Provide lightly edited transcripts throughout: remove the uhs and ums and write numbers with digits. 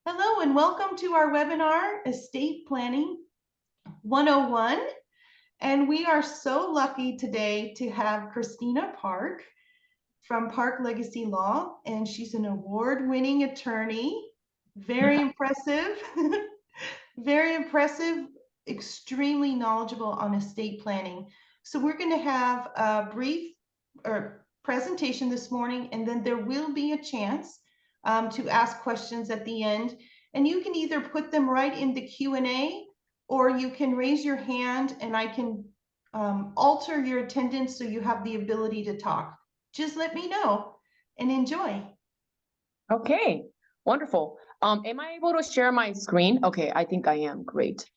Hello and welcome to our webinar, Estate Planning 101. And we are so lucky today to have Kristina Park from Park Legacy Law, and she's an award-winning attorney. Very impressive, very impressive, extremely knowledgeable on estate planning. So we're going to have a brief presentation this morning, and then there will be a chance to ask questions at the end. And you can either put them right in the Q&A, or you can raise your hand and I can alter your attendance so you have the ability to talk. Just let me know and enjoy. Okay, wonderful. Am I able to share my screen? Okay, I think I am. Great.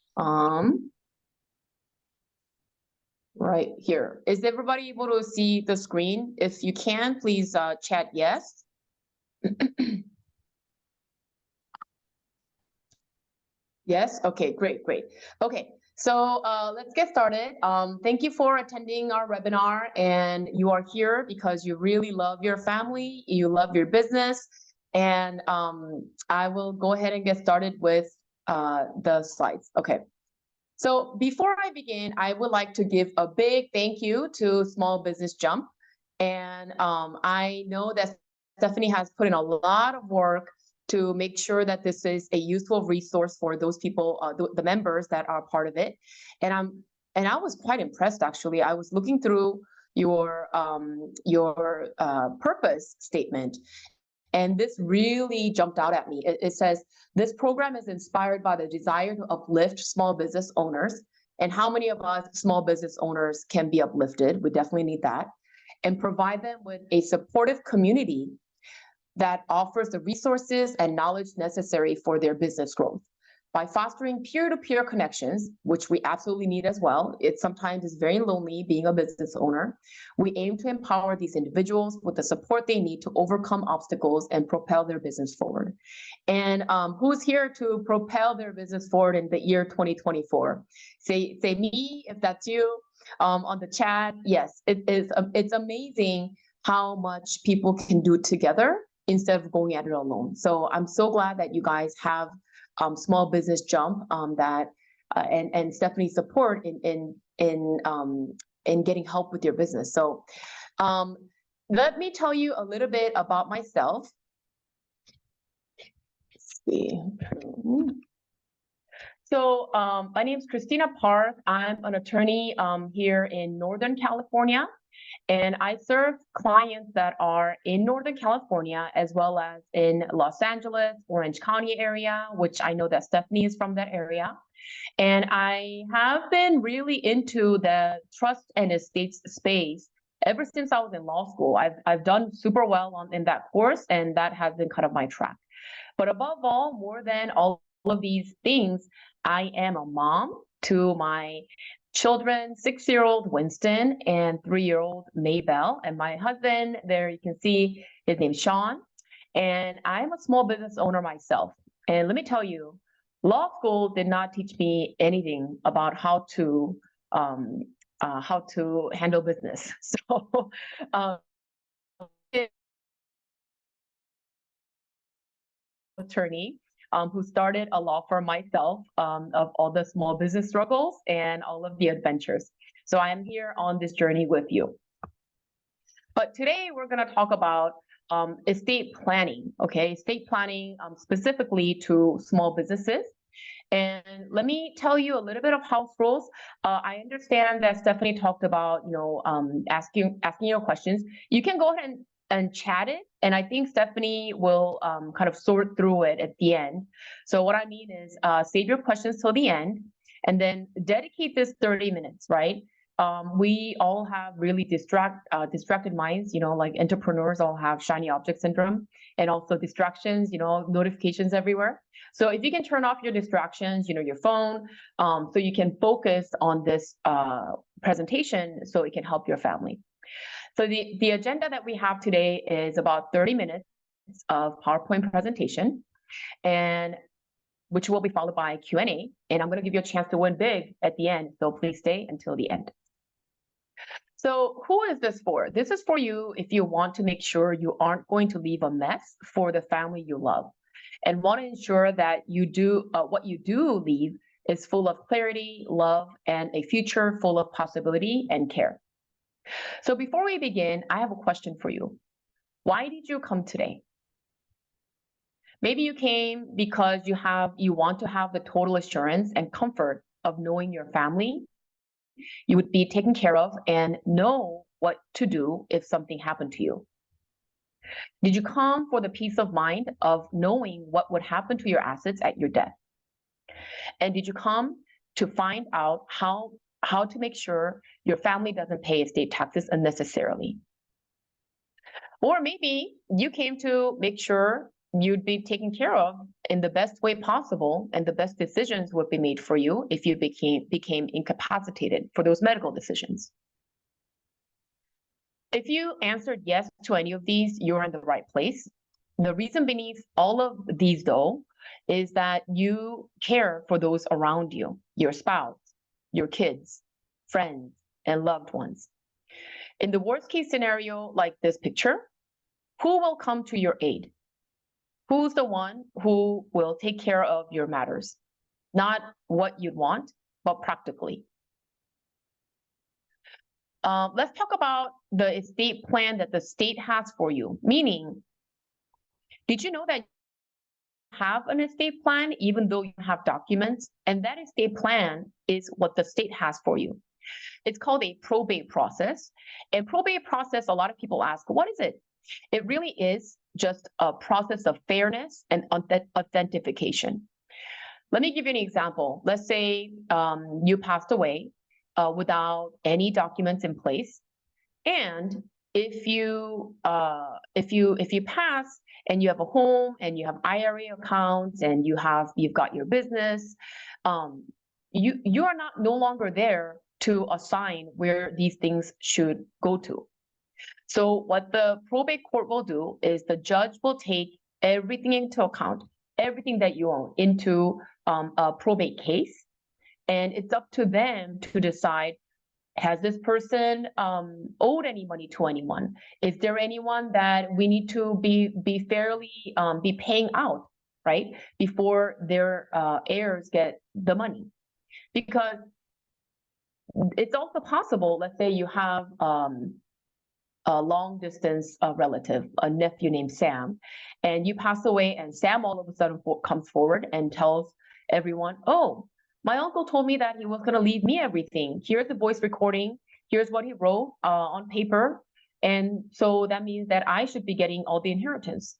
Right here. Is everybody able to see the screen? If you can, please chat yes. Yes, okay, great. Okay, so let's get started. Thank you for attending our webinar, and you are here because you really love your family, you love your business, and I will go ahead and get started with the slides. Okay. So before I begin, I would like to give a big thank you to Small Business Jump. And I know that Stephanie has put in a lot of work to make sure that this is a useful resource for those people, the members that are part of it. And I was quite impressed, actually. I was looking through your purpose statement, and this really jumped out at me. It says, this program is inspired by the desire to uplift small business owners. And how many of us small business owners can be uplifted? We definitely need that. And provide them with a supportive community that offers the resources and knowledge necessary for their business growth. By fostering peer-to-peer connections, which we absolutely need as well, it sometimes is very lonely being a business owner, we aim to empower these individuals with the support they need to overcome obstacles and propel their business forward. And who's here to propel their business forward in the year 2024? Say me if that's you on the chat. Yes, it's amazing how much people can do together instead of going at it alone. So I'm so glad that you guys have Small Business Jump and Stephanie's support in getting help with your business. So let me tell you a little bit about myself. Let's see. So my name is Kristina Park. I'm an attorney here in Northern California. And I serve clients that are in Northern California, as well as in Los Angeles, Orange County area, which I know that Stephanie is from that area. And I have been really into the trust and estates space ever since I was in law school. I've done super well in that course, and that has been kind of my track. But above all, more than all of these things, I am a mom to my children, 6-year-old Winston and 3-year-old Maybell. And my husband, there you can see his name's Sean. And I'm a small business owner myself. And let me tell you, law school did not teach me anything about how to handle business. So attorney who started a law firm myself of all the small business struggles and all of the adventures. So I am here on this journey with you. But today we're going to talk about estate planning, okay? Estate planning specifically to small businesses. And let me tell you a little bit of house rules. I understand that Stephanie talked about, asking your questions. You can go ahead and chat it. And I think Stephanie will kind of sort through it at the end. So what I mean is save your questions till the end and then dedicate this 30 minutes, right? We all have really distracted minds, like entrepreneurs all have shiny object syndrome and also distractions, notifications everywhere. So if you can turn off your distractions, your phone, so you can focus on this presentation so it can help your family. So the agenda that we have today is about 30 minutes of PowerPoint presentation, and which will be followed by Q&A. And I'm going to give you a chance to win big at the end. So please stay until the end. So who is this for? This is for you if you want to make sure you aren't going to leave a mess for the family you love. and want to ensure that you do what you do leave is full of clarity, love, and a future full of possibility and care. So before we begin, I have a question for you. Why did you come today? Maybe you came because you want to have the total assurance and comfort of knowing your family, you would be taken care of and know what to do if something happened to you. Did you come for the peace of mind of knowing what would happen to your assets at your death? And did you come to find out how to make sure your family doesn't pay estate taxes unnecessarily? Or maybe you came to make sure you'd be taken care of in the best way possible, and the best decisions would be made for you if you became incapacitated for those medical decisions. If you answered yes to any of these, you're in the right place. The reason beneath all of these, though, is that you care for those around you, your spouse, your kids, friends, and loved ones. In the worst case scenario, like this picture, who will come to your aid? Who's the one who will take care of your matters? Not what you'd want, but practically. Let's talk about the estate plan that the state has for you. Meaning, did you know that you have an estate plan even though you have documents? And that estate plan is what the state has for you. It's called a probate process. And probate process, a lot of people ask, what is it? It really is just a process of fairness and authentication. Let me give you an example. Let's say you passed away without any documents in place, and if you pass and you have a home and you have IRA accounts and you've got your business, you are no longer there to assign where these things should go to. So what the probate court will do is the judge will take everything into account, everything that you own into a probate case, and it's up to them to decide, has this person owed any money to anyone? Is there anyone that we need to be fairly be paying out, right, before their heirs get the money? Because it's also possible, let's say you have a long distance relative, a nephew named Sam, and you pass away, and Sam all of a sudden comes forward and tells everyone, oh, my uncle told me that he was going to leave me everything. Here's the voice recording. Here's what he wrote on paper. And so that means that I should be getting all the inheritance.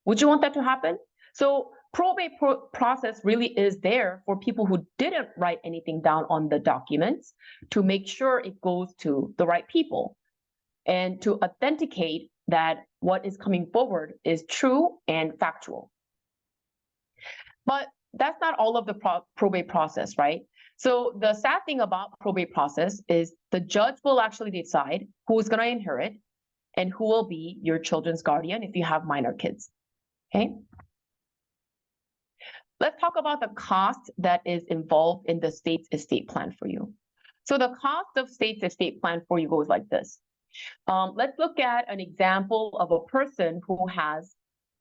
Would you want that to happen? So probate process really is there for people who didn't write anything down on the documents to make sure it goes to the right people and to authenticate that what is coming forward is true and factual. But that's not all of the probate process, right? So the sad thing about probate process is the judge will actually decide who's going to inherit and who will be your children's guardian if you have minor kids, okay? Let's talk about the cost that is involved in the state's estate plan for you. So the cost of state's estate plan for you goes like this. Let's look at an example of a person who has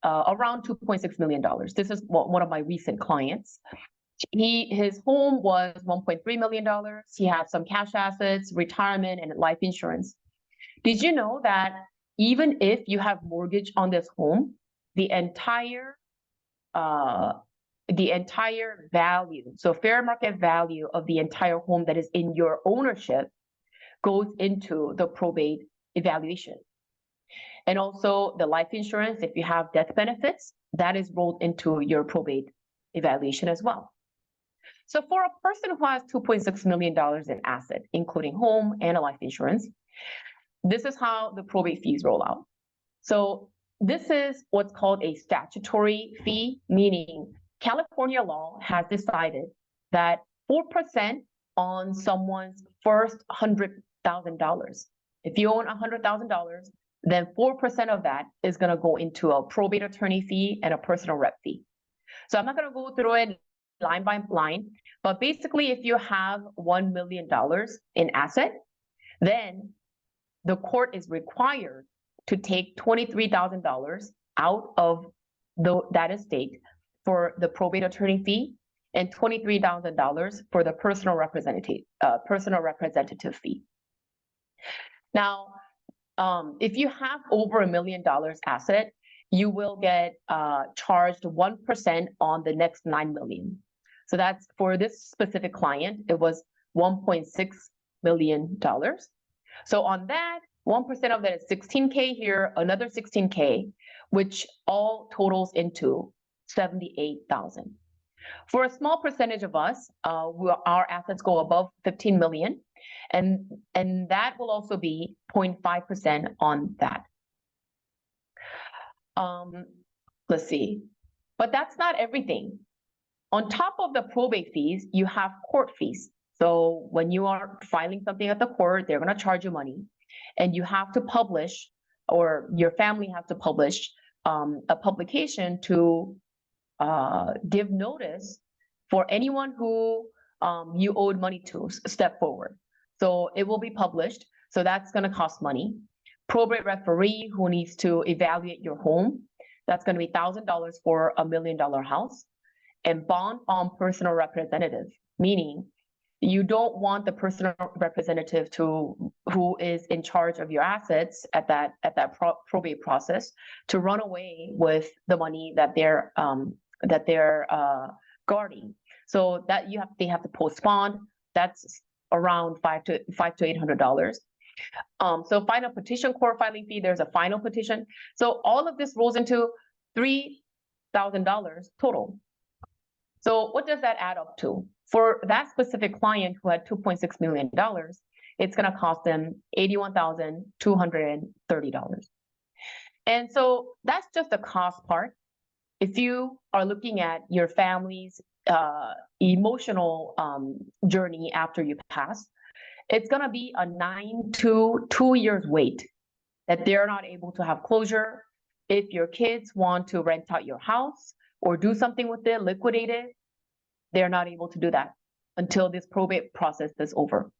around $2.6 million. This is one of my recent clients. His home was $1.3 million. He had some cash assets, retirement, and life insurance. Did you know that even if you have mortgage on this home, the entire value, so fair market value of the entire home that is in your ownership goes into the probate evaluation? And also the life insurance, if you have death benefits, that is rolled into your probate evaluation as well. So for a person who has $2.6 million in asset, including home and a life insurance, this is how the probate fees roll out. So this is what's called a statutory fee, meaning California law has decided that 4% on someone's first $100,000. If you own $100,000, then 4% of that is going to go into a probate attorney fee and a personal rep fee. So I'm not going to go through it line by line, but basically if you have $1 million in asset, then the court is required to take $23,000 out of that estate for the probate attorney fee and $23,000 for the personal representative fee. Now, if you have over $1 million asset, you will get charged 1% on the next 9 million. So that's for this specific client, it was $1.6 million. So on that, 1% of that is 16K here, another 16K, which all totals into 78,000. For a small percentage of us, our assets go above 15 million, and that will also be 0.5% on that. Let's see, but that's not everything. On top of the probate fees, you have court fees. So when you are filing something at the court, they're going to charge you money, and you have to publish, or your family has to publish a publication to give notice for anyone who you owed money to step forward. So it will be published. So that's going to cost money. Probate referee who needs to evaluate your home, that's going to be $1,000 for $1 million house. And bond on personal representative, meaning you don't want the personal representative who is in charge of your assets at that probate process to run away with the money that they're guarding. So that they have to post bond. That's around $500 to $800. So final petition court filing fee. There's a final petition. So all of this rolls into $3,000 total. So what does that add up to? For that specific client who had $2.6 million, it's going to cost them $81,230. And so that's just the cost part. If you are looking at your family's emotional journey after you pass, it's going to be a 9 to 2 years wait that they're not able to have closure. If your kids want to rent out your house or do something with it, liquidate it, they're not able to do that until this probate process is over.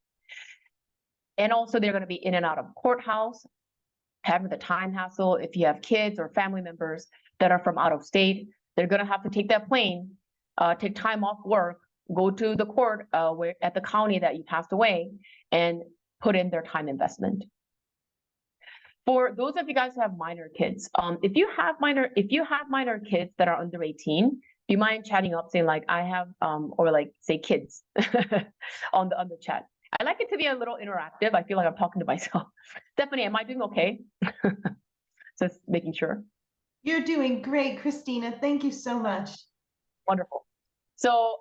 And also they're going to be in and out of courthouse, having the time hassle. If you have kids or family members that are from out of state, they're going to have to take that plane, take time off work, go to the court at the county that you passed away, and put in their time investment. For those of you guys who have minor kids, if you have minor kids that are under 18, do you mind chatting up, saying like I have, or like say kids on the chat? I like it to be a little interactive. I feel like I'm talking to myself. Stephanie, am I doing okay? Just making sure. You're doing great, Kristina. Thank you so much. Wonderful. So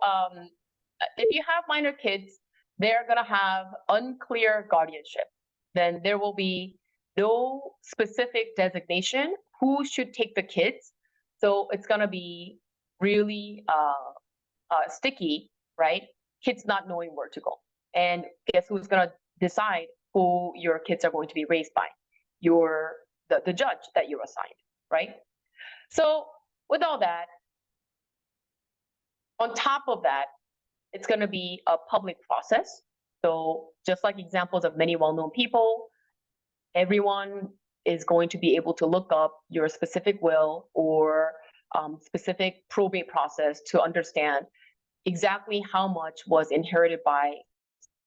if you have minor kids, they're going to have unclear guardianship. Then there will be no specific designation who should take the kids. So it's going to be really sticky, right? Kids not knowing where to go. And guess who's going to decide who your kids are going to be raised by? The judge that you're assigned, right? So with all that, on top of that, it's going to be a public process. So just like examples of many well-known people, everyone is going to be able to look up your specific will or specific probate process to understand exactly how much was inherited by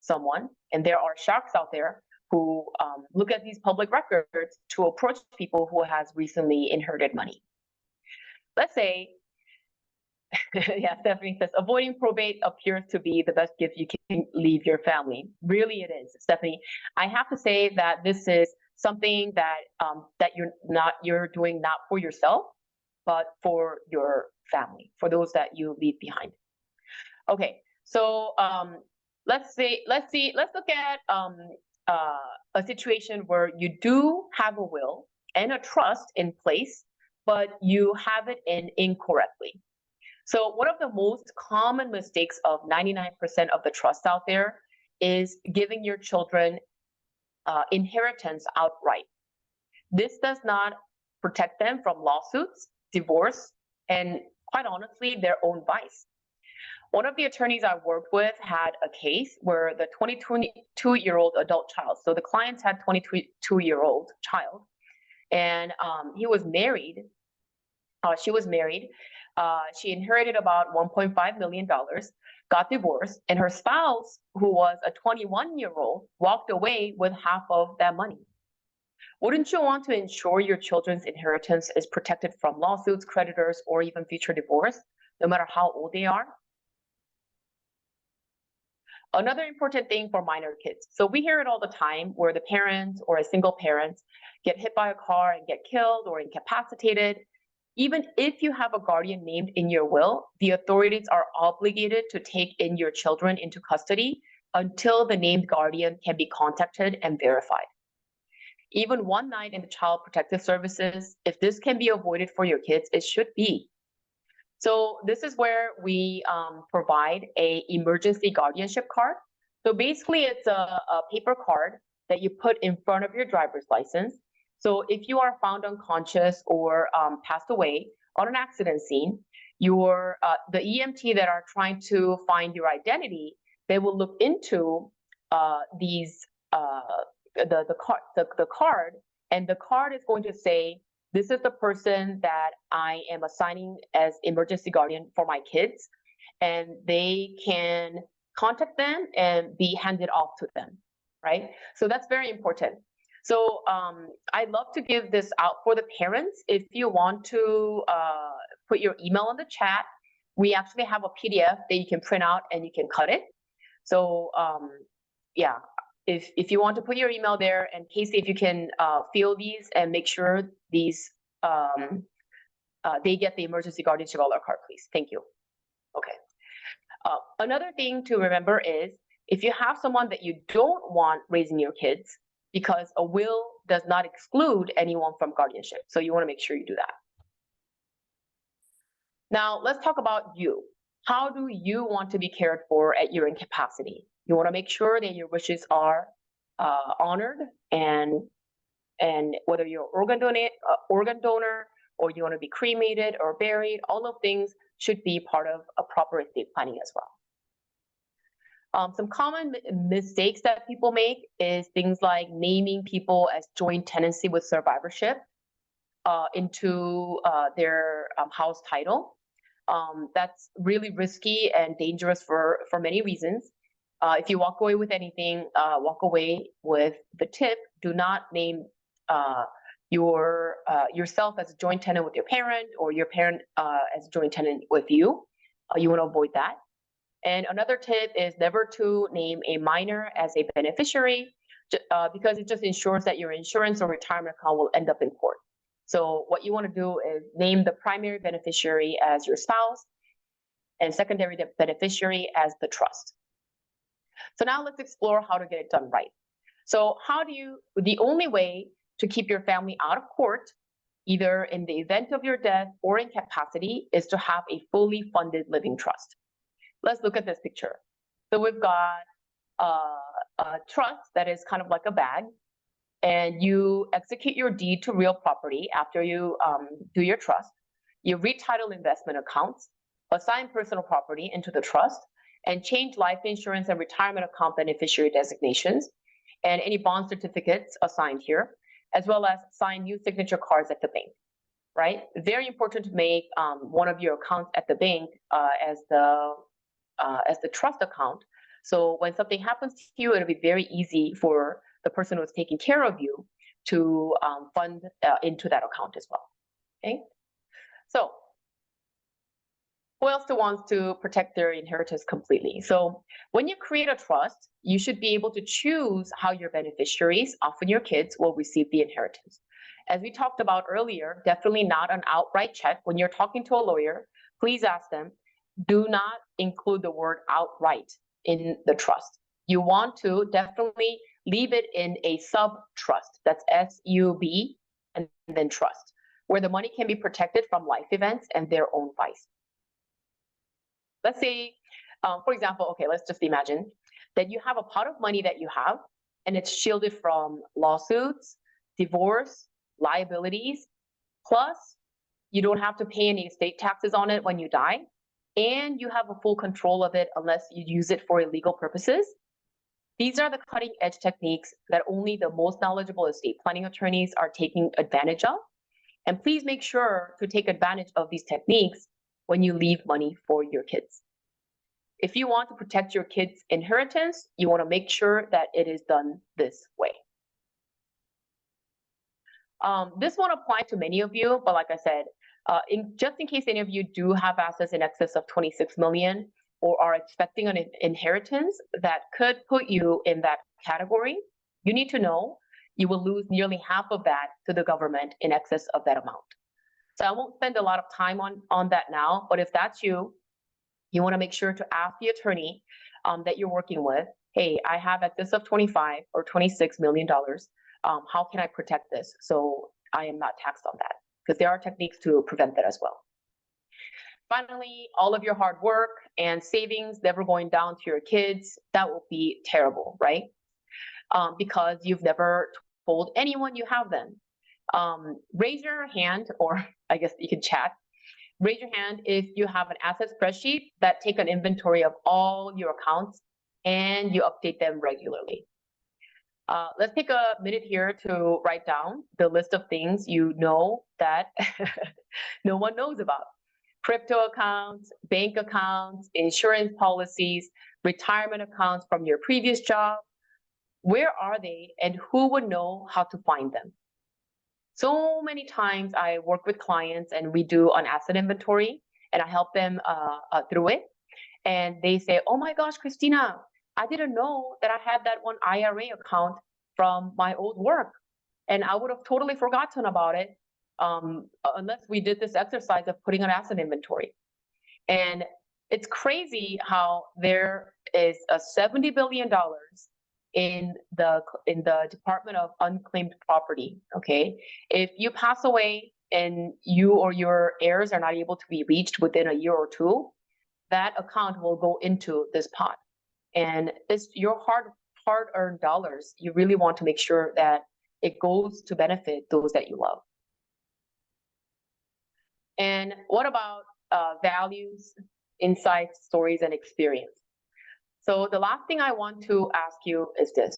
someone. And there are sharks out there who look at these public records to approach people who has recently inherited money. Let's say, yeah, Stephanie says, avoiding probate appears to be the best gift you can leave your family. Really it is, Stephanie. I have to say that this is something that that you're doing not for yourself, but for your family, for those that you leave behind. Okay, so let's look at a situation where you do have a will and a trust in place, but you have it in incorrectly. So one of the most common mistakes of 99% of the trusts out there is giving your children inheritance outright. This does not protect them from lawsuits, divorce, and quite honestly, their own vice. One of the attorneys I worked with had a case where the 22-year-old adult child, so the clients had 22-year-old child, and he was married She was married. She inherited about $1.5 million, got divorced, and her spouse, who was a 21-year-old, walked away with half of that money. Wouldn't you want to ensure your children's inheritance is protected from lawsuits, creditors, or even future divorce, no matter how old they are? Another important thing for minor kids. So we hear it all the time where the parents or a single parent get hit by a car and get killed or incapacitated. Even if you have a guardian named in your will, the authorities are obligated to take in your children into custody until the named guardian can be contacted and verified. Even one night in the Child Protective Services, if this can be avoided for your kids, it should be. So this is where we provide a emergency guardianship card. So basically it's a paper card that you put in front of your driver's license. So if you are found unconscious or passed away on an accident scene, the EMT that are trying to find your identity, they will look into the card, and the card is going to say, this is the person that I am assigning as emergency guardian for my kids, and they can contact them and be handed off to them, right? So that's very important. So I'd love to give this out for the parents. If you want to put your email in the chat, we actually have a PDF that you can print out and you can cut it. So yeah, if you want to put your email there, and Casey, if you can fill these and make sure these they get the emergency guardianship alert card, please. Thank you. Okay. Another thing to remember is if you have someone that you don't want raising your kids, because a will does not exclude anyone from guardianship. So you want to make sure you do that. Now let's talk about you. How do you want to be cared for at your incapacity? You want to make sure that your wishes are honored, and whether you're organ donor, or you want to be cremated or buried, all of things should be part of a proper estate planning as well. Some common mistakes that people make is things like naming people as joint tenancy with survivorship into their house title. That's really risky and dangerous for many reasons. If you walk away with anything, walk away with the tip. Do not name yourself as a joint tenant with your parent, or your parent as a joint tenant with you. You want to avoid that. And another tip is never to name a minor as a beneficiary, because it just ensures that your insurance or retirement account will end up in court. So what you want to do is name the primary beneficiary as your spouse and secondary beneficiary as the trust. So now let's explore how to get it done right. So the only way to keep your family out of court, either in the event of your death or incapacity, is to have a fully funded living trust. Let's look at this picture. So we've got a trust that is kind of like a bag, and you execute your deed to real property after you do your trust. You retitle investment accounts, assign personal property into the trust, and change life insurance and retirement account beneficiary designations, and any bond certificates assigned here, as well as sign new signature cards at the bank, right? Very important to make one of your accounts at the bank as the trust account. So when something happens to you, it'll be very easy for the person who's taking care of you to fund into that account as well, okay? So who else wants to protect their inheritance completely? So when you create a trust, you should be able to choose how your beneficiaries, often your kids, will receive the inheritance. As we talked about earlier, definitely not an outright check. When you're talking to a lawyer, please ask them, do not include the word outright in the trust. You want to definitely leave it in a sub-trust, that's S-U-B, and then trust, where the money can be protected from life events and their own vice. Let's say, for example, okay, let's just imagine that you have a pot of money that you have, and it's shielded from lawsuits, divorce, liabilities, plus you don't have to pay any estate taxes on it when you die, and you have a full control of it unless you use it for illegal purposes. These are the cutting edge techniques that only the most knowledgeable estate planning attorneys are taking advantage of. And please make sure to take advantage of these techniques when you leave money for your kids. If you want to protect your kids' inheritance, you want to make sure that it is done this way. This won't apply to many of you, but like I said, just in case any of you do have assets in excess of 26 million or are expecting an inheritance that could put you in that category, you need to know you will lose nearly half of that to the government in excess of that amount. So I won't spend a lot of time on that now, but if that's you, you want to make sure to ask the attorney that you're working with, hey, I have excess of 25 or 26 million dollars. How can I protect this so I am not taxed on that? Because there are techniques to prevent that as well. Finally, all of your hard work and savings never going down to your kids, that will be terrible, right? Because you've never told anyone you have them. Raise your hand, or I guess you can chat. Raise your hand if you have an asset spreadsheet that take an inventory of all your accounts and you update them regularly. Let's take a minute here to write down the list of things you know that no one knows about. Crypto accounts, bank accounts, insurance policies, retirement accounts from your previous job. Where are they and who would know how to find them? So many times I work with clients and we do an asset inventory and I help them through it. And they say, oh my gosh, Kristina, I didn't know that I had that one IRA account from my old work. And I would have totally forgotten about it unless we did this exercise of putting an asset inventory. And it's crazy how there is a $70 billion in the Department of Unclaimed Property, okay? If you pass away and you or your heirs are not able to be reached within a year or two, that account will go into this pot. And it's your hard-earned dollars. You really want to make sure that it goes to benefit those that you love. And what about values, insights, stories, and experience? So the last thing I want to ask you is this.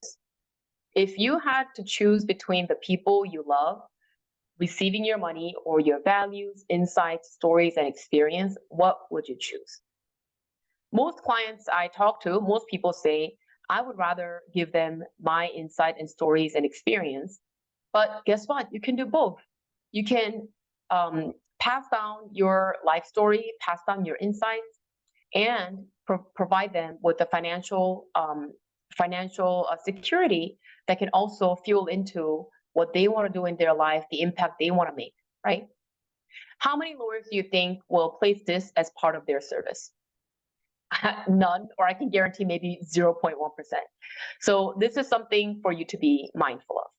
If you had to choose between the people you love, receiving your money, or your values, insights, stories, and experience, what would you choose? Most clients I talk to, most people say, I would rather give them my insight and stories and experience. But guess what? You can do both. You can pass down your life story, pass down your insights, and provide them with the financial security that can also fuel into what they want to do in their life, the impact they want to make, right? How many lawyers do you think will place this as part of their service? None, or I can guarantee maybe 0.1%. So this is something for you to be mindful of.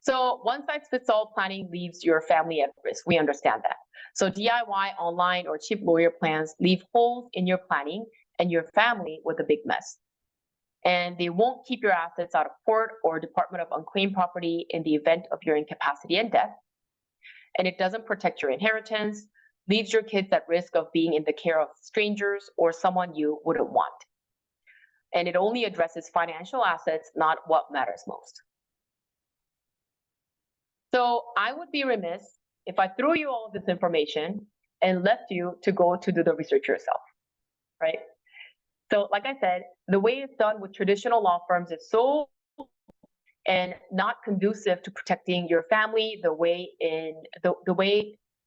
So one-size-fits-all planning leaves your family at risk. We understand that. So DIY, online, or cheap lawyer plans leave holes in your planning and your family with a big mess. And they won't keep your assets out of court or Department of Unclaimed Property in the event of your incapacity and death. And it doesn't protect your inheritance, leaves your kids at risk of being in the care of strangers or someone you wouldn't want. And it only addresses financial assets, not what matters most. So I would be remiss if I threw you all of this information and left you to go to do the research yourself, right? So like I said, the way it's done with traditional law firms is so and not conducive to protecting your family the way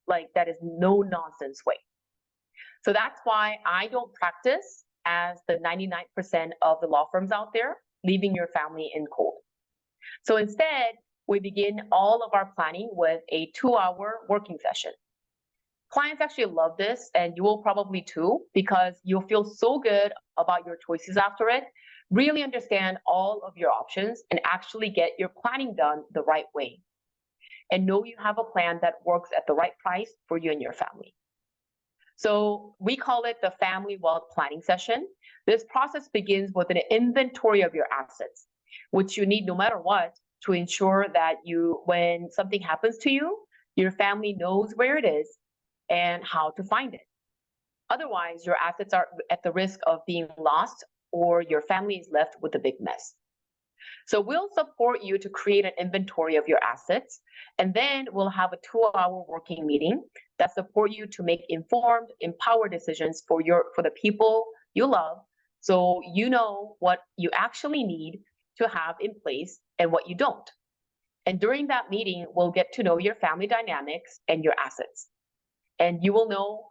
like that is no nonsense way. So that's why I don't practice as the 99% of the law firms out there, leaving your family in cold. So instead, we begin all of our planning with a 2-hour working session. Clients actually love this, and you will probably too, because you'll feel so good about your choices after it, really understand all of your options, and actually get your planning done the right way. And know you have a plan that works at the right price for you and your family. So we call it the Family Wealth Planning Session. This process begins with an inventory of your assets, which you need no matter what, to ensure that when something happens to you, your family knows where it is and how to find it. Otherwise, your assets are at the risk of being lost or your family is left with a big mess. So we'll support you to create an inventory of your assets, and then we'll have a 2-hour working meeting that support you to make informed, empowered decisions for the people you love, so you know what you actually need to have in place and what you don't. And during that meeting, we'll get to know your family dynamics and your assets. And you will know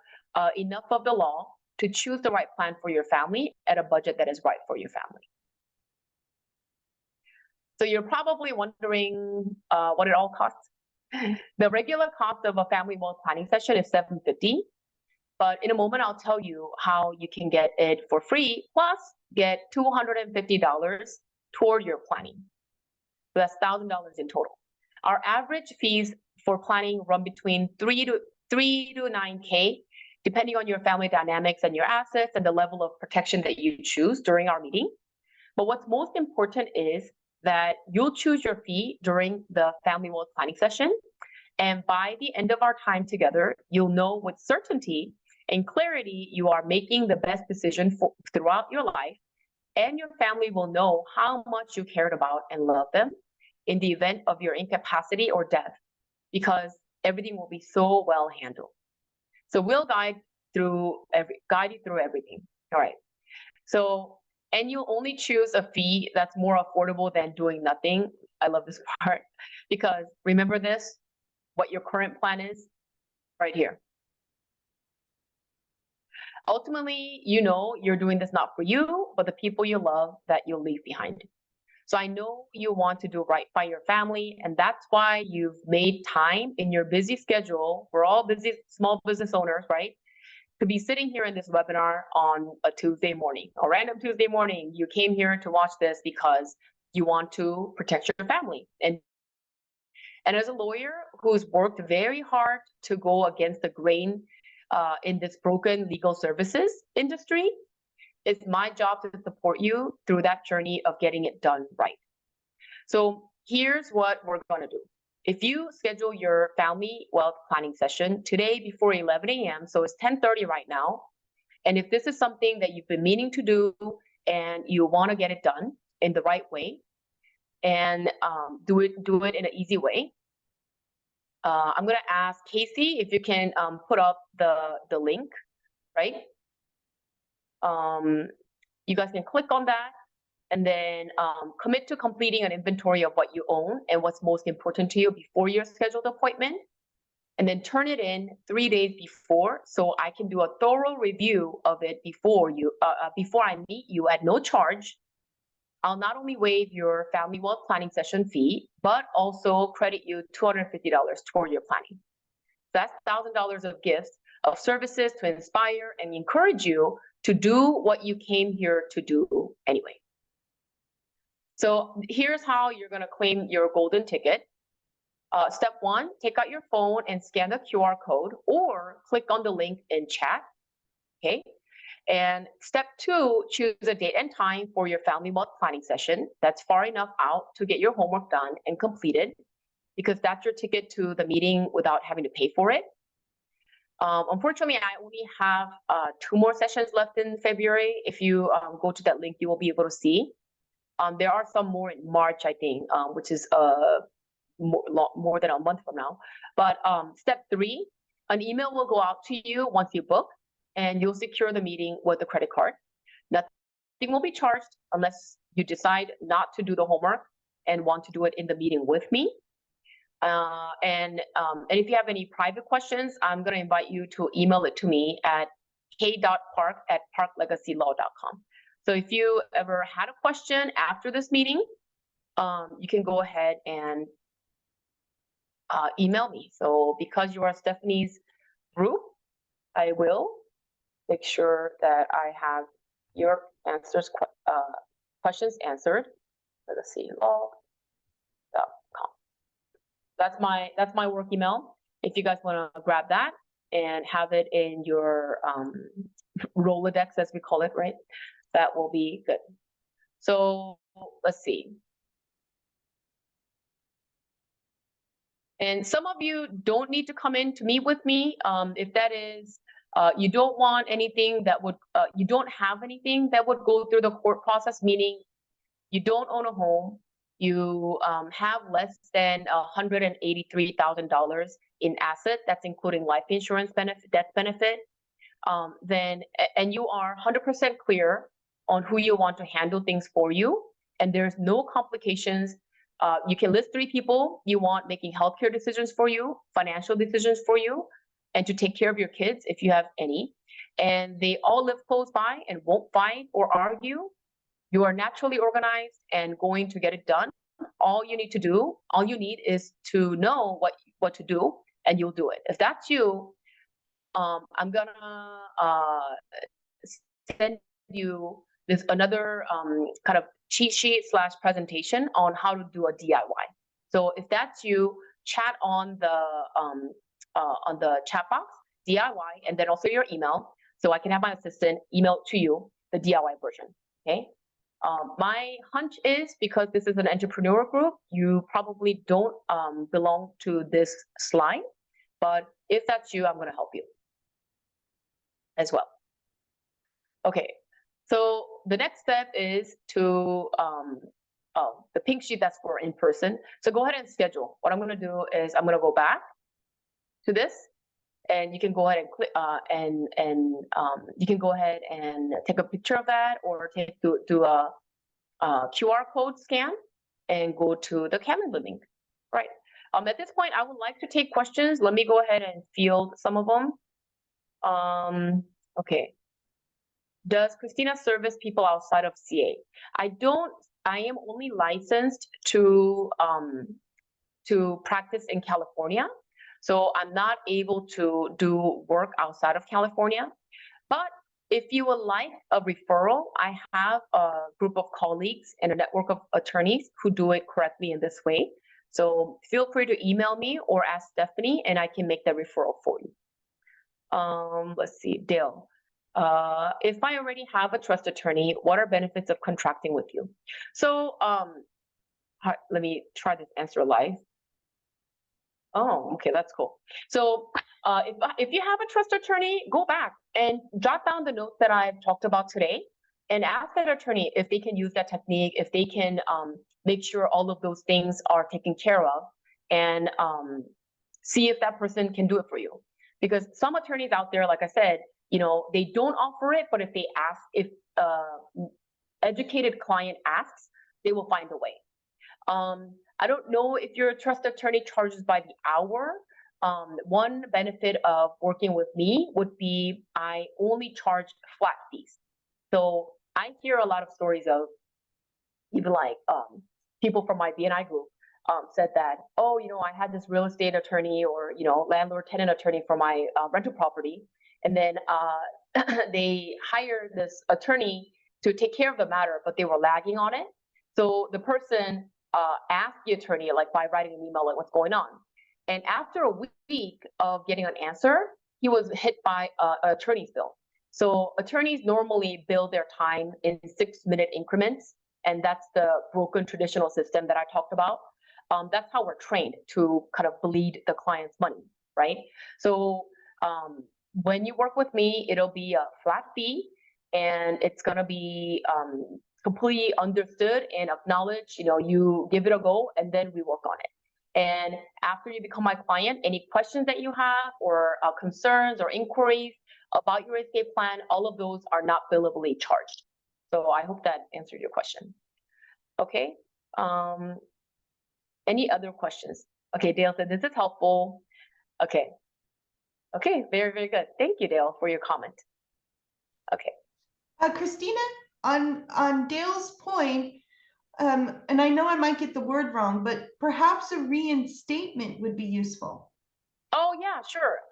enough of the law to choose the right plan for your family at a budget that is right for your family. So you're probably wondering what it all costs. The regular cost of a family wealth planning session is $750, but in a moment I'll tell you how you can get it for free, plus get $250 toward your planning. So that's $1,000 in total. Our average fees for planning run between 3 to 9K, depending on your family dynamics and your assets and the level of protection that you choose during our meeting. But what's most important is that you'll choose your fee during the family wealth planning session. And by the end of our time together, you'll know with certainty and clarity you are making the best decision throughout your life, and your family will know how much you cared about and loved them in the event of your incapacity or death, because everything will be so well handled. So we'll guide you through everything. All right. So, and you only choose a fee that's more affordable than doing nothing. I love this part, because remember this, what your current plan is right here. Ultimately, you know you're doing this not for you, but the people you love that you'll leave behind. So I know you want to do right by your family, and that's why you've made time in your busy schedule. We're all busy small business owners, right? To be sitting here in this webinar on a Tuesday morning, a random Tuesday morning. You came here to watch this because you want to protect your family. And as a lawyer who's worked very hard to go against the grain in this broken legal services industry, it's my job to support you through that journey of getting it done right. So here's what we're going to do. If you schedule your family wealth planning session today before 11 a.m., so it's 10:30 right now, and if this is something that you've been meaning to do and you want to get it done in the right way and do it in an easy way, I'm going to ask Casey if you can put up the link, right? You guys can click on that and then commit to completing an inventory of what you own and what's most important to you before your scheduled appointment. And then turn it in 3 days before, so I can do a thorough review of it before I meet you at no charge. I'll not only waive your family wealth planning session fee, but also credit you $250 toward your planning. That's $1,000 of gifts of services to inspire and encourage you to do what you came here to do anyway. So here's how you're going to claim your golden ticket. Step 1, take out your phone and scan the QR code or click on the link in chat. Okay. And step 2, choose a date and time for your family wealth planning session that's far enough out to get your homework done and completed, because that's your ticket to the meeting without having to pay for it. Unfortunately, I only have 2 more sessions left in February. If you go to that link, you will be able to see. There are some more in March, I think, which is more than a month from now. But step 3, an email will go out to you once you book, and you'll secure the meeting with a credit card. Nothing will be charged unless you decide not to do the homework and want to do it in the meeting with me. And if you have any private questions, I'm going to invite you to email it to me at k.park@parklegacylaw.com. So if you ever had a question after this meeting, you can go ahead and email me. So because you are Stephanie's group, I will make sure that I have your questions answered. legacylaw.com. That's my work email. If you guys want to grab that and have it in your Rolodex, as we call it, right? That will be good. So let's see. And some of you don't need to come in to meet with me. If that is, you don't want anything that would, you don't have anything that would go through the court process, meaning you don't own a home, you have less than $183,000 in asset, that's including life insurance benefit, death benefit, and you are 100% clear on who you want to handle things for you, and there's no complications. You can list 3 people you want making healthcare decisions for you, financial decisions for you, and to take care of your kids if you have any, and they all live close by and won't fight or argue. You are naturally organized and going to get it done. All you need is to know what to do, and you'll do it. If that's you, I'm gonna send you this another kind of cheat sheet / presentation on how to do a DIY. So if that's you, chat on the chat box DIY, and then also your email, so I can have my assistant email to you the DIY version. Okay. My hunch is, because this is an entrepreneur group, you probably don't belong to this slide, but if that's you, I'm going to help you as well. Okay, so the next step is to, the pink sheet, that's for in person. So go ahead and schedule. What I'm going to do is I'm going to go back to this, and you can go ahead and click, you can go ahead and take a picture of that, or do a QR code scan and go to the calendar link. Right. At this point, I would like to take questions. Let me go ahead and field some of them. Okay. Does Kristina service people outside of CA? I don't. I am only licensed to practice in California, so I'm not able to do work outside of California. But if you would like a referral, I have a group of colleagues and a network of attorneys who do it correctly in this way. So feel free to email me or ask Stephanie, and I can make that referral for you. Let's see, Dale. If I already have a trust attorney, what are benefits of contracting with you? So let me try this answer live. Oh, okay, that's cool. So if you have a trust attorney, go back and jot down the notes that I've talked about today, and ask that attorney if they can use that technique, if they can make sure all of those things are taken care of, and see if that person can do it for you. Because some attorneys out there, like I said, they don't offer it, but if educated client asks, they will find a way. I don't know if your trust attorney charges by the hour. One benefit of working with me would be I only charge flat fees. So I hear a lot of stories of even like people from my BNI group said that, oh, I had this real estate attorney or, landlord tenant attorney for my rental property. And then they hired this attorney to take care of the matter, but they were lagging on it. So the person asked the attorney, like by writing an email, like what's going on. And after a week of getting an answer, he was hit by an attorney's bill. So attorneys normally bill their time in 6-minute increments. And that's the broken traditional system that I talked about. That's how we're trained to kind of bleed the client's money, right? So when you work with me, it'll be a flat fee, and it's going to be completely understood and acknowledged. You give it a go, and then we work on it. And after you become my client, any questions that you have or concerns or inquiries about your estate plan, all of those are not billably charged. So I hope that answered your question. Okay. Any other questions? Okay, Dale said this is helpful. Okay. Okay, very, very good. Thank you, Dale, for your comment. Okay. Kristina, on Dale's point, and I know I might get the word wrong, but perhaps a reinstatement would be useful. Oh, yeah, sure.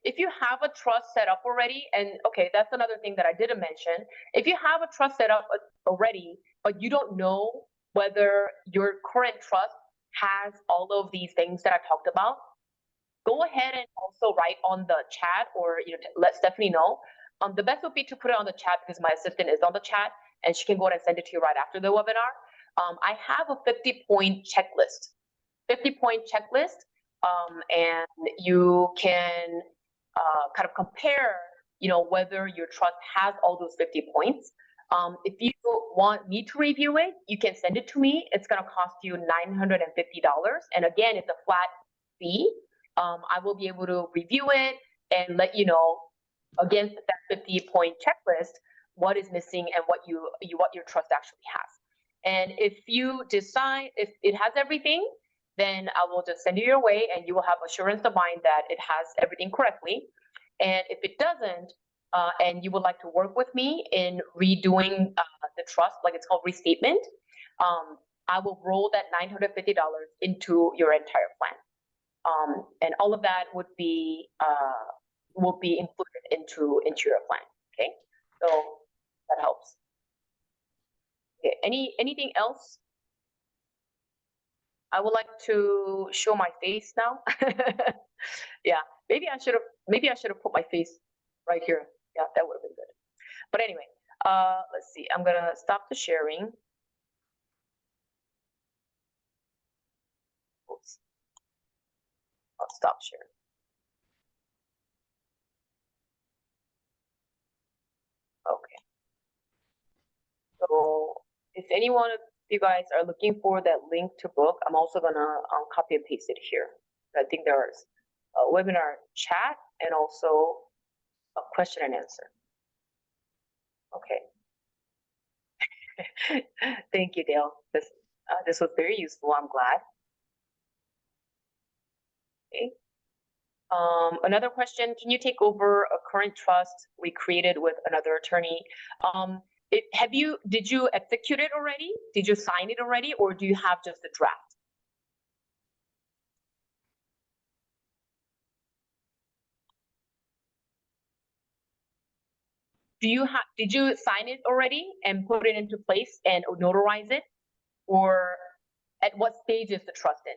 If you have a trust set up already, and okay, that's another thing that I didn't mention. If you have a trust set up already, but you don't know whether your current trust has all of these things that I talked about, go ahead and also write on the chat, or let Stephanie know. The best would be to put it on the chat, because my assistant is on the chat and she can go ahead and send it to you right after the webinar. I have a 50-point checklist, and you can kind of compare, whether your trust has all those 50 points. If you want me to review it, you can send it to me. It's going to cost you $950. And again, it's a flat fee. I will be able to review it and let you know against that 50-point checklist what is missing and what your trust actually has. And if you decide if it has everything, then I will just send you your way and you will have assurance of mind that it has everything correctly. And if it doesn't, and you would like to work with me in redoing the trust, like it's called restatement, I will roll that $950 into your entire plan. And all of that would be included into your plan. Okay, so that helps. Okay, anything else? I would like to show my face now. Yeah, maybe I should have put my face right here. Yeah, that would have been good. But anyway, let's see. I'm gonna stop the sharing. Oops. I'll stop sharing. Okay. So if any one of you guys are looking for that link to book, I'm also gonna copy and paste it here. I think there's a webinar chat and also a question and answer. Okay. Thank you, Dale. This was very useful. I'm glad. Okay. Another question, can you take over a current trust we created with another attorney? Did you execute it already? Did you sign it already, or do you have just a draft? Did you sign it already and put it into place and notarize it? Or at what stage is the trust in?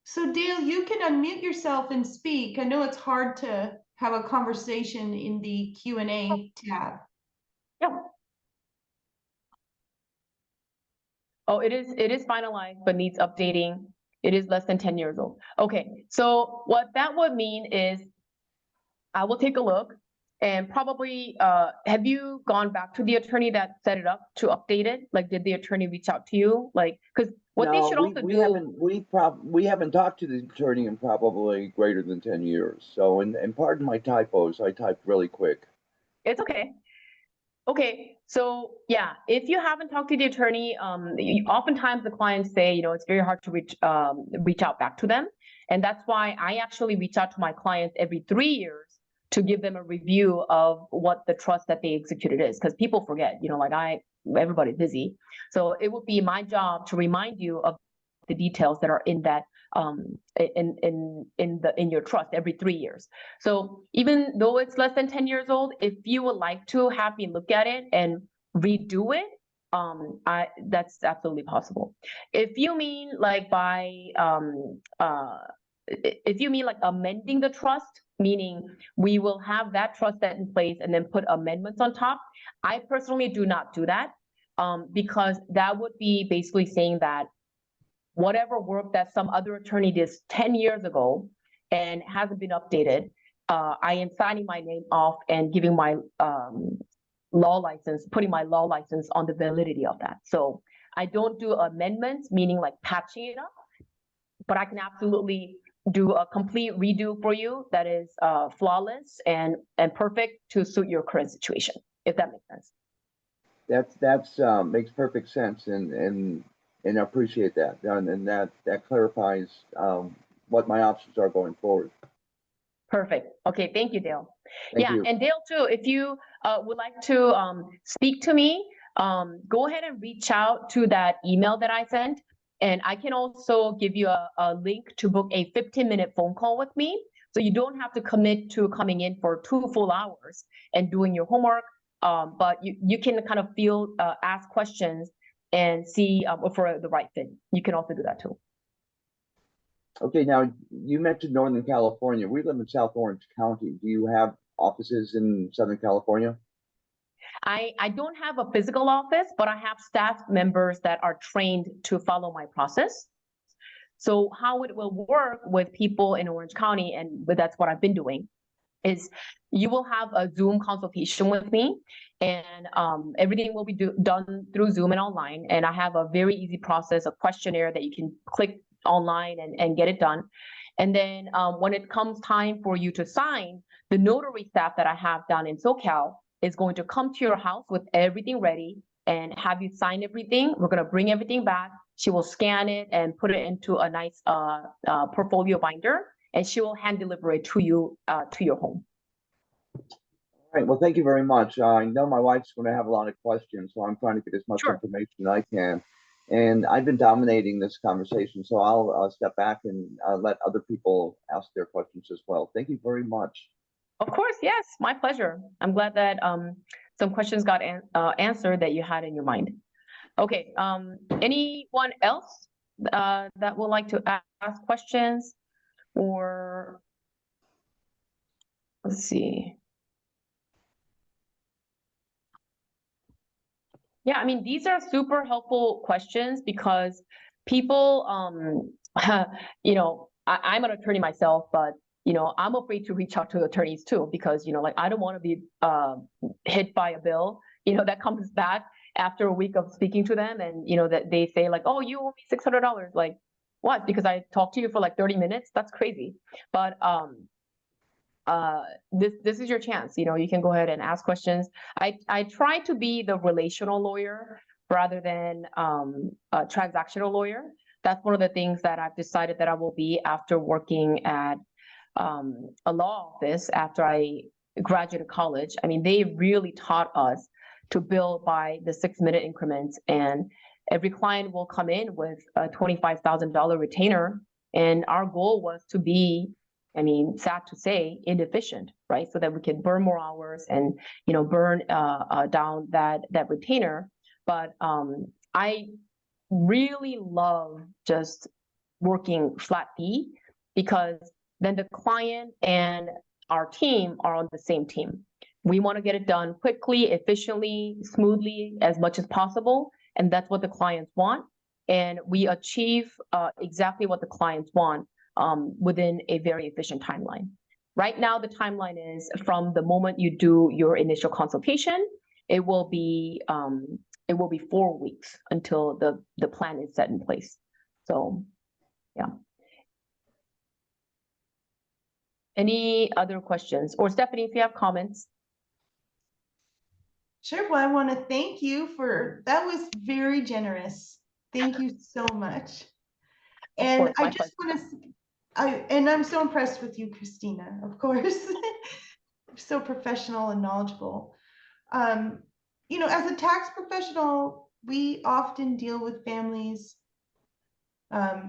So Dale, you can unmute yourself and speak. I know it's hard to have a conversation in the Q&A tab. Yeah. Oh, it is finalized, but needs updating. It is less than 10 years old. Okay, so what that would mean is I will take a look and probably, have you gone back to the attorney that set it up to update it? Like, did the attorney reach out to you? Like, because what they should also do. We haven't talked to the attorney in probably greater than 10 years. So, and pardon my typos, I typed really quick. It's okay. Okay, so yeah, if you haven't talked to the attorney, oftentimes the clients say, it's very hard to reach out back to them. And that's why I actually reach out to my clients every 3 years to give them a review of what the trust that they executed is, because people forget, everybody's busy. So it would be my job to remind you of the details that are in that in your trust every 3 years. So even though it's less than 10 years old, if you would like to have me look at it and redo it, that's absolutely possible. If you mean like if you mean like amending the trust, meaning we will have that trust set in place and then put amendments on top, I personally do not do that, because that would be basically saying that whatever work that some other attorney did 10 years ago and hasn't been updated, I am signing my name off and giving my law license, putting my law license on the validity of that. So I don't do amendments, meaning like patching it up, but I can absolutely do a complete redo for you that is flawless and perfect to suit your current situation, if that makes sense. That's makes perfect sense, and I appreciate that, and that clarifies what my options are going forward. Perfect. Okay, thank you, Dale. Thank you. And Dale too, if you would like to speak to me, go ahead and reach out to that email that I sent, and I can also give you a link to book a 15-minute phone call with me, so you don't have to commit to coming in for 2 full hours and doing your homework, but you can kind of ask questions and see for the right fit. You can also do that too. Okay, now you mentioned Northern California. We live in South Orange County. Do you have offices in Southern California? I don't have a physical office, but I have staff members that are trained to follow my process. So how it will work with people in Orange County, and that's what I've been doing, is you will have a Zoom consultation with me, and everything will be done through Zoom and online. And I have a very easy process, a questionnaire that you can click online and get it done. And then when it comes time for you to sign, the notary staff that I have down in SoCal is going to come to your house with everything ready and have you sign everything. We're going to bring everything back. She will scan it and put it into a nice portfolio binder, and she will hand deliver it to you to your home. All right. Well, thank you very much. I know my wife's going to have a lot of questions, so I'm trying to get as much Sure. information as I can. And I've been dominating this conversation, so I'll step back and let other people ask their questions as well. Thank you very much. Of course, yes, my pleasure. I'm glad that some questions got answered that you had in your mind. Okay, anyone else that would like to ask questions? Or let's see. Yeah, I mean, these are super helpful questions because people, you know, I'm an attorney myself, but you know, I'm afraid to reach out to attorneys too, because you know, like I don't want to be hit by a bill, you know, that comes back after a week of speaking to them, and you know that they say like, oh, you owe me $600. Like, what? Because I talked to you for like 30 minutes? That's crazy. But this is your chance. You know, you can go ahead and ask questions. I try to be the relational lawyer rather than a transactional lawyer. That's one of the things that I've decided that I will be after working at a law office after I graduated college. I mean, they really taught us to bill by the 6-minute increments, and every client will come in with a $25,000 retainer, and our goal was to be, I mean, sad to say, inefficient, right? So that we can burn more hours and, you know, burn down that retainer. But I really love just working flat fee, because then the client and our team are on the same team. We want to get it done quickly, efficiently, smoothly, as much as possible. And that's what the clients want. And we achieve exactly what the clients want within a very efficient timeline. Right now, the timeline is from the moment you do your initial consultation, it will be 4 weeks until the plan is set in place. So, yeah. Any other questions? Or Stephanie, if you have comments. Sure. Well, I want to thank you for that. Was very generous. Thank you so much. And course, I just want to, and I'm so impressed with you, Kristina, of course. So professional and knowledgeable. You know, as a tax professional, we often deal with families.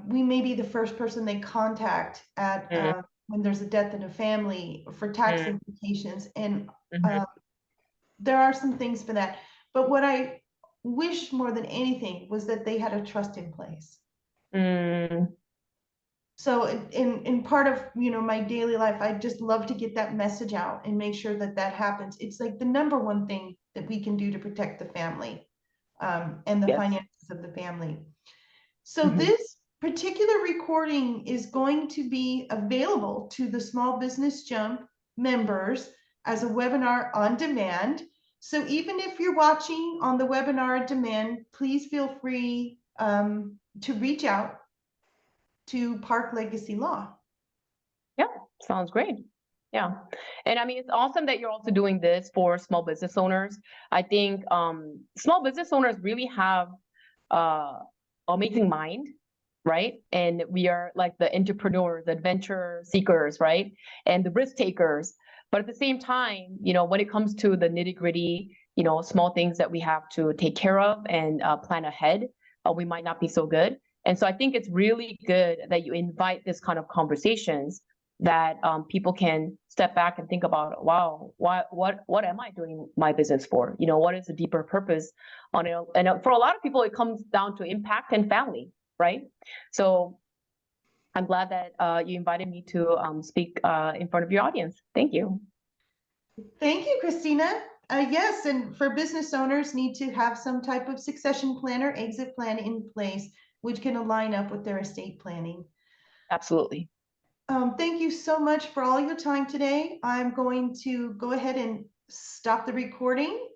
We may be the first person they contact at when there's a death in a family for tax implications. And there are some things for that. But what I wish more than anything was that they had a trust in place. So in part of, you know, my daily life, I just love to get that message out and make sure that that happens. It's like the number one thing that we can do to protect the family and the finances of the family. So this particular recording is going to be available to the Small Business Jump members as a webinar on demand. So even if you're watching on the webinar on demand, please feel free to reach out to Park Legacy Law. Yeah, sounds great. Yeah. And I mean, it's awesome that you're also doing this for small business owners. I think small business owners really have amazing mind, right? And we are like the entrepreneurs, adventure seekers, right? And the risk takers. But at the same time, you know, when it comes to the nitty gritty, you know, small things that we have to take care of and plan ahead, we might not be so good. And so I think it's really good that you invite this kind of conversations that people can step back and think about, wow, what am I doing my business for? You know, what is the deeper purpose on it? And for a lot of people, it comes down to impact and family, right? So I'm glad that you invited me to speak in front of your audience. Thank you. Thank you, Kristina. Yes, and for business owners need to have some type of succession plan or exit plan in place, which can align up with their estate planning. Absolutely. Thank you so much for all your time today. I'm going to go ahead and stop the recording